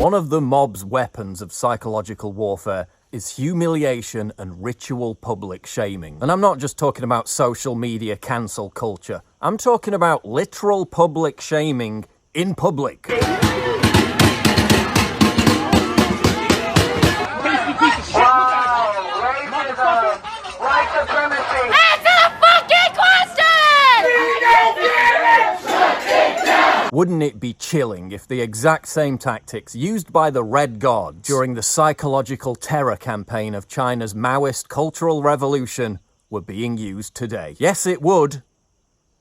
One of the mob's weapons of psychological warfare is humiliation and ritual public shaming. And I'm not just talking about social media cancel culture. I'm talking about literal public shaming in public. Wouldn't it be chilling if the exact same tactics used by the Red Guards during the psychological terror campaign of China's Maoist cultural revolution were being used today? Yes, it would.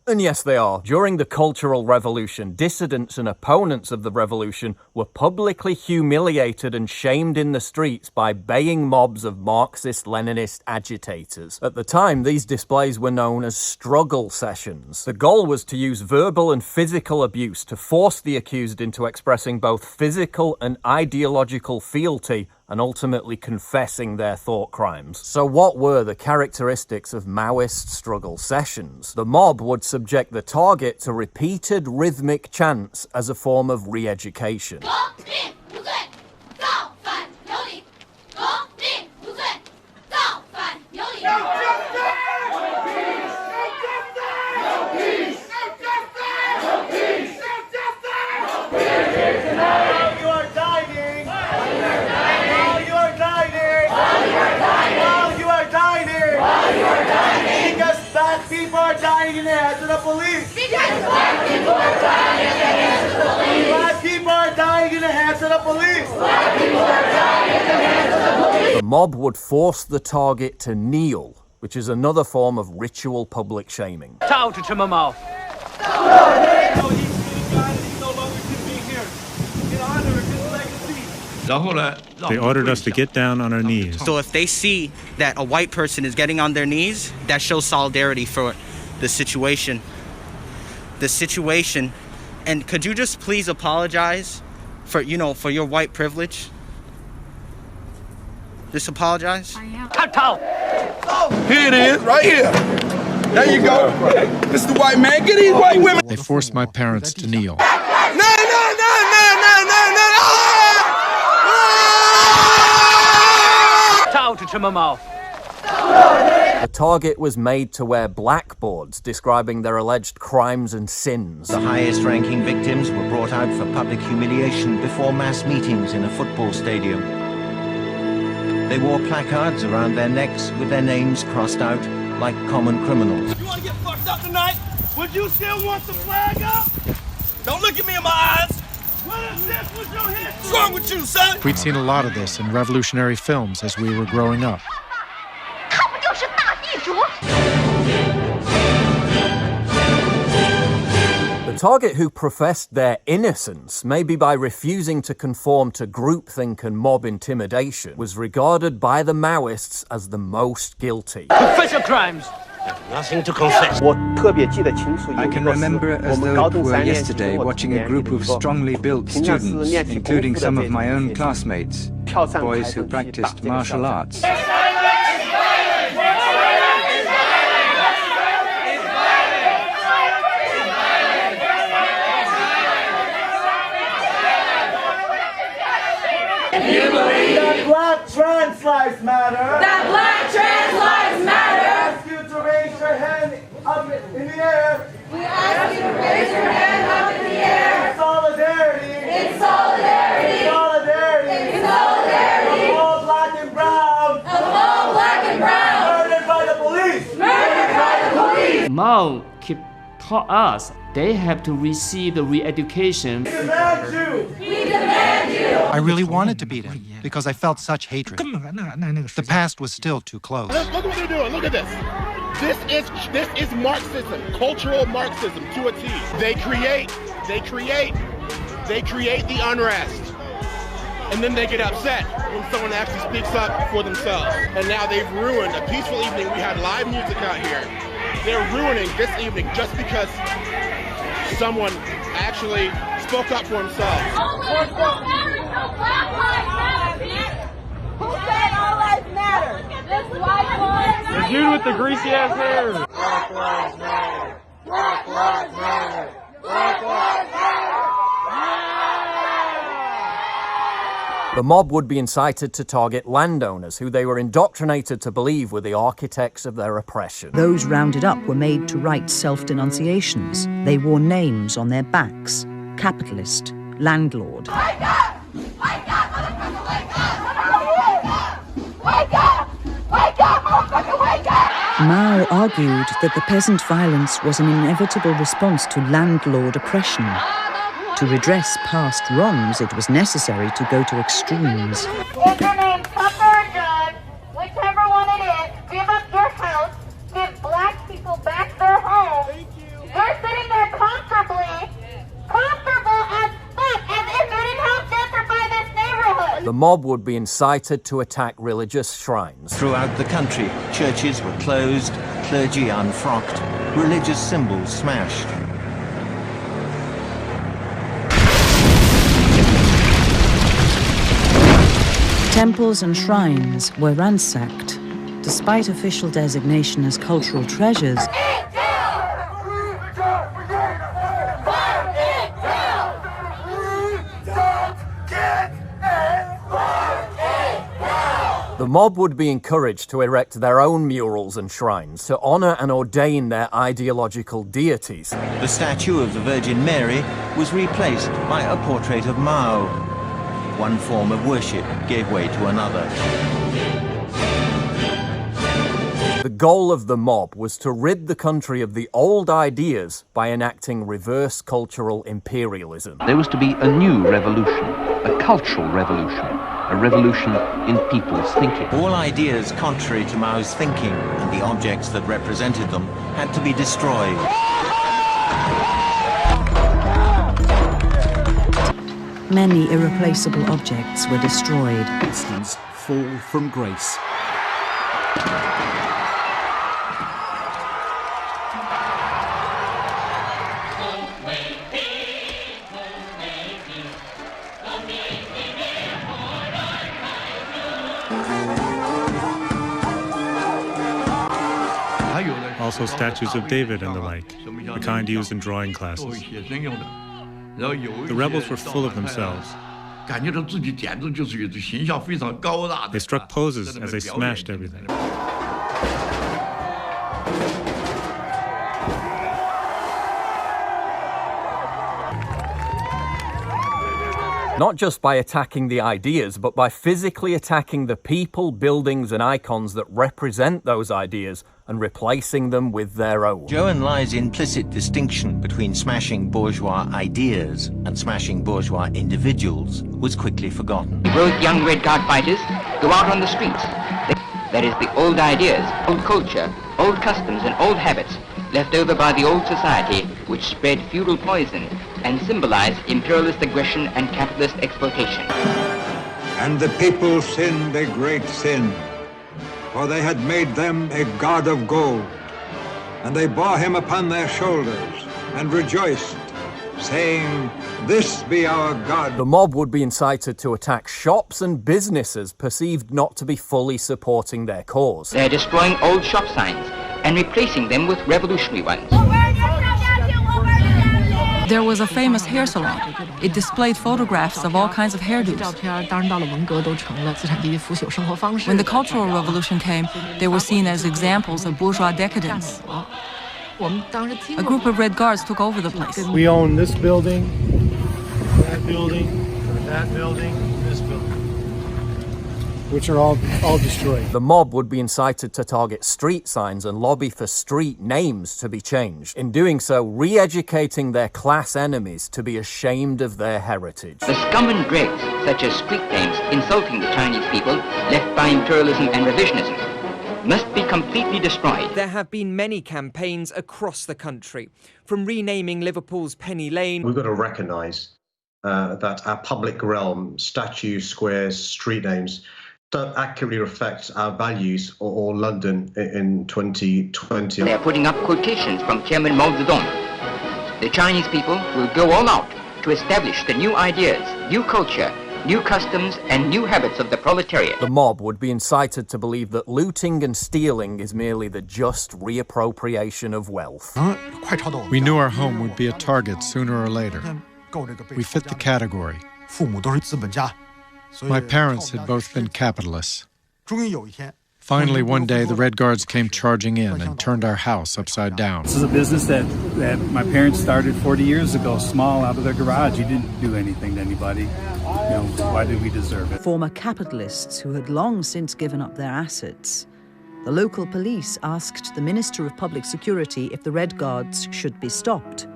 And yes, they are. During the Cultural Revolution, dissidents and opponents of the revolution were publicly humiliated and shamed in the streets by baying mobs of Marxist-Leninist agitators. At the time, these displays were known as struggle sessions. The goal was to use verbal and physical abuse to force the accused into expressing both physical and ideological fealty and ultimately confessing their thought crimes. So what were the characteristics of Maoist struggle sessions? The mob would subject the target to repeated rhythmic chants as a form of re-education. People are dying in the hands of the police! Because black people are dying in the hands of the police! Black people are dying in the hands of the police! Black people are dying in the hands of the police! The mob would force the target to kneel, which is another form of ritual public shaming. They ordered us to get down on our knees. So if they see that a white person is getting on their knees, that shows solidarity for the situation. And could you just please apologize for, for your white privilege? Just apologize? Here it is, right here. There you go. This is the white man. Get these white women. They forced my parents to kneel. The target was made to wear blackboards describing their alleged crimes and sins. The highest-ranking victims were brought out for public humiliation before mass meetings in a football stadium. They wore placards around their necks with their names crossed out like common criminals. You want to get fucked up tonight? Would you still want the flag up? Don't look at me in my eyes! What is this with your history? What's wrong with you, son? We'd seen a lot of this in revolutionary films as we were growing up. The target who professed their innocence, maybe by refusing to conform to groupthink and mob intimidation, was regarded by the Maoists as the most guilty. Confess your crimes! Nothing to confess. I can remember as though it were yesterday watching a group of strongly built students, including some of my own classmates, boys who practiced martial arts. That black trans lives matter! That black trans lives matter! We ask you to raise your hand up in the air! We ask you to raise your hand up in the air! In solidarity! In solidarity! In solidarity! In solidarity! Of all black and brown! Of all black and brown! Murdered by the police! Murdered by the police! Mao taught us they have to receive the re-education. We demand you! We demand you! I really wanted to beat him because I felt such hatred. The past was still too close. Look what they're doing. Look at this. This is Marxism, cultural Marxism to a T. They create the unrest. And then they get upset when someone actually speaks up for themselves. And now they've ruined a peaceful evening. We had live music out here. They're ruining this evening just because someone actually spoke up for himself. Who said all lives matter? This white boy. The dude with the greasy ass hair. Black lives matter. Black lives matter. Black lives matter. The mob would be incited to target landowners who they were indoctrinated to believe were the architects of their oppression. Those rounded up were made to write self-denunciations. They wore names on their backs: capitalist, landlord. Wake up! Wake up, motherfucker, wake up! Wake up! Wake up, motherfucker, wake up! Mao argued that the peasant violence was an inevitable response to landlord oppression. To redress past wrongs, it was necessary to go to extremes. If your name's Papa or John, whichever one it is, give up your house, give black people back their home. You're sitting there comfortable as fuck, as if you didn't have gentrified this neighborhood. The mob would be incited to attack religious shrines. Throughout the country, churches were closed, clergy unfrocked, religious symbols smashed. Temples and shrines were ransacked. Despite official designation as cultural treasures, the mob would be encouraged to erect their own murals and shrines to honor and ordain their ideological deities. The statue of the Virgin Mary was replaced by a portrait of Mao. One form of worship gave way to another. The goal of the mob was to rid the country of the old ideas by enacting reverse cultural imperialism. There was to be a new revolution, a cultural revolution, a revolution in people's thinking. All ideas contrary to Mao's thinking and the objects that represented them had to be destroyed. many irreplaceable objects were destroyed. Instance, fall from grace. Also statues of David and the like, the kind used in drawing classes. The rebels were full of themselves. They struck poses as they smashed everything. Not just by attacking the ideas, but by physically attacking the people, buildings and icons that represent those ideas and replacing them with their own. Zhou Enlai's implicit distinction between smashing bourgeois ideas and smashing bourgeois individuals was quickly forgotten. Both young Red Guard fighters go out on the streets. That is, the old ideas, old culture, old customs and old habits left over by the old society which spread feudal poison and symbolized imperialist aggression and capitalist exploitation. And the people sinned a great sin, for they had made them a god of gold. And they bore him upon their shoulders and rejoiced, saying, "This be our God." The mob would be incited to attack shops and businesses perceived not to be fully supporting their cause. They're destroying old shop signs and replacing them with revolutionary ones. There was a famous hair salon. It displayed photographs of all kinds of hairdos. When the Cultural Revolution came, they were seen as examples of bourgeois decadence. A group of Red Guards took over the place. We own this building, that building, this building, which are all destroyed. The mob would be incited to target street signs and lobby for street names to be changed. In doing so, re-educating their class enemies to be ashamed of their heritage. The scum and dregs, such as street names insulting the Chinese people, left by imperialism and revisionism, must be completely destroyed. There have been many campaigns across the country, from renaming Liverpool's Penny Lane. We've got to recognise that our public realm, statues, squares, street names, don't accurately reflect our values or London in 2020. They are putting up quotations from Chairman Mao Zedong. The Chinese people will go all out to establish the new ideas, new culture, new customs and new habits of the proletariat. The mob would be incited to believe that looting and stealing is merely the just reappropriation of wealth. We knew our home would be a target sooner or later. We fit the category. My parents had both been capitalists. Finally, one day, the Red Guards came charging in and turned our house upside down. This is a business that my parents started 40 years ago, small, out of their garage. You didn't do anything to anybody. You know, why did we deserve it? Former capitalists who had long since given up their assets. The local police asked the Minister of Public Security if the Red Guards should be stopped.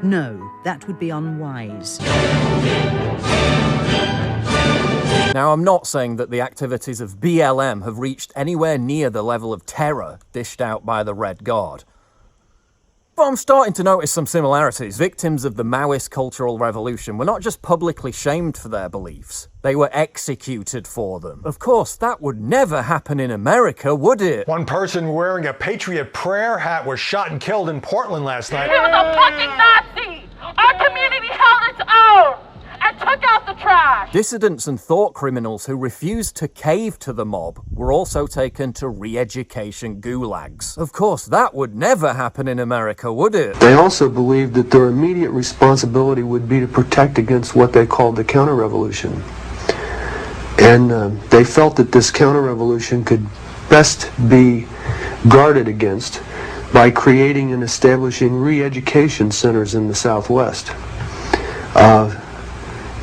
No, that would be unwise. Now, I'm not saying that the activities of BLM have reached anywhere near the level of terror dished out by the Red Guard. But I'm starting to notice some similarities. Victims of the Maoist Cultural Revolution were not just publicly shamed for their beliefs, they were executed for them. Of course, that would never happen in America, would it? One person wearing a Patriot prayer hat was shot and killed in Portland last night. He was a fucking Nazi! Our community held its own! And took out the trash! Dissidents and thought criminals who refused to cave to the mob were also taken to re-education gulags. Of course, that would never happen in America, would it? They also believed that their immediate responsibility would be to protect against what they called the counter-revolution. And they felt that this counter-revolution could best be guarded against by creating and establishing re-education centers in the Southwest.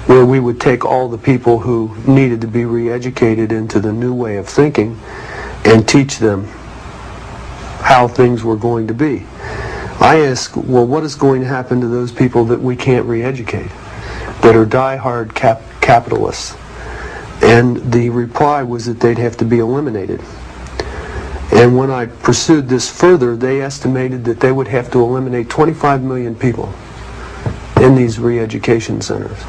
Where we would take all the people who needed to be re-educated into the new way of thinking and teach them how things were going to be. I ask, well, what is going to happen to those people that we can't re-educate, that are die-hard capitalists? And the reply was that they'd have to be eliminated. And when I pursued this further, they estimated that they would have to eliminate 25 million people in these re-education centers.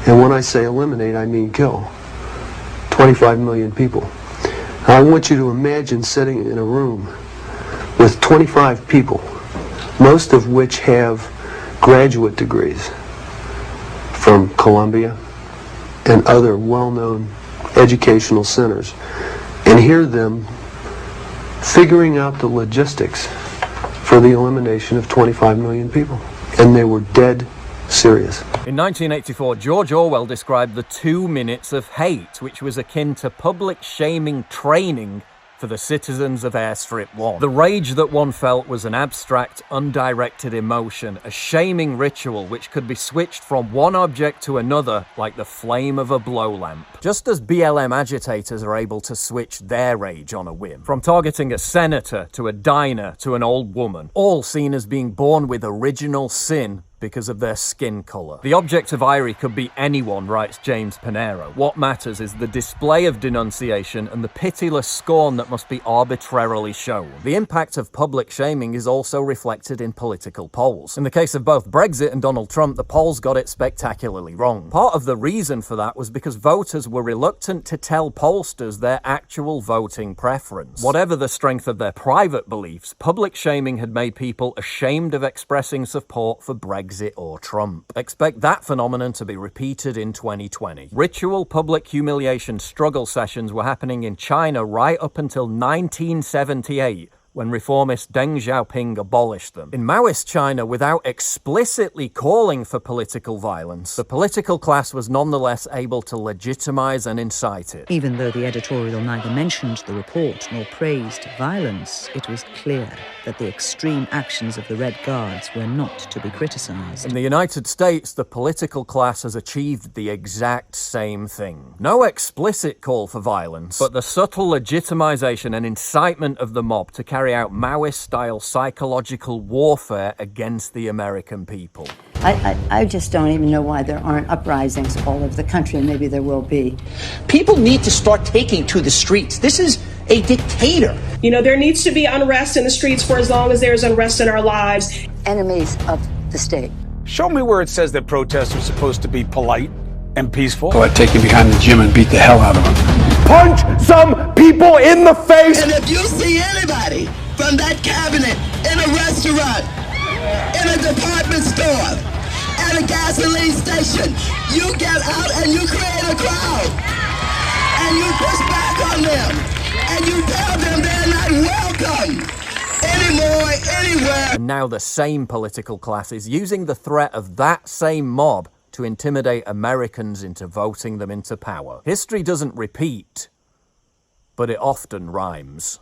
And when I say eliminate, I mean kill. 25 million people. I want you to imagine sitting in a room with 25 people, most of which have graduate degrees from Columbia and other well-known educational centers, and hear them figuring out the logistics for the elimination of 25 million people. And they were dead serious. In 1984, George Orwell described the 2 minutes of hate, which was akin to public shaming training for the citizens of Airstrip 1. The rage that one felt was an abstract, undirected emotion, a shaming ritual which could be switched from one object to another like the flame of a blow lamp. Just as BLM agitators are able to switch their rage on a whim, from targeting a senator to a diner to an old woman, all seen as being born with original sin because of their skin colour. The object of ire could be anyone, writes James Panero. What matters is the display of denunciation and the pitiless scorn that must be arbitrarily shown. The impact of public shaming is also reflected in political polls. In the case of both Brexit and Donald Trump, the polls got it spectacularly wrong. Part of the reason for that was because voters were reluctant to tell pollsters their actual voting preference. Whatever the strength of their private beliefs, public shaming had made people ashamed of expressing support for Brexit or Trump. Expect that phenomenon to be repeated in 2020. Ritual public humiliation struggle sessions were happening in China right up until 1978, when reformist Deng Xiaoping abolished them. In Maoist China, without explicitly calling for political violence, the political class was nonetheless able to legitimize and incite it. Even though the editorial neither mentioned the report nor praised violence, it was clear that the extreme actions of the Red Guards were not to be criticized. In the United States, the political class has achieved the exact same thing. No explicit call for violence, but the subtle legitimization and incitement of the mob to carry out Maoist-style psychological warfare against the American people. I just don't even know why there aren't uprisings all over the country, and maybe there will be. People need to start taking to the streets. This is a dictator. You know, there needs to be unrest in the streets for as long as there's unrest in our lives. Enemies of the state. Show me where it says that protests are supposed to be polite and peaceful. So I'd take you behind the gym and beat the hell out of them. Punch some people in the face! And if you see anybody from that cabinet in a restaurant, in a department store, at a gasoline station, you get out and you create a crowd. And you push back on them. And you tell them they're not welcome anymore, anywhere. And now the same political class is using the threat of that same mob to intimidate Americans into voting them into power. History doesn't repeat, but it often rhymes.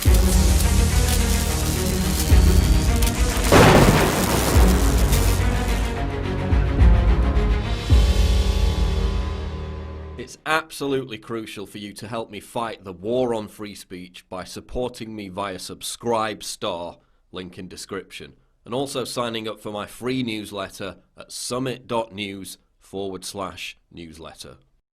It's absolutely crucial for you to help me fight the war on free speech by supporting me via Subscribe Star, link in description, and also signing up for my free newsletter at summit.news/newsletter.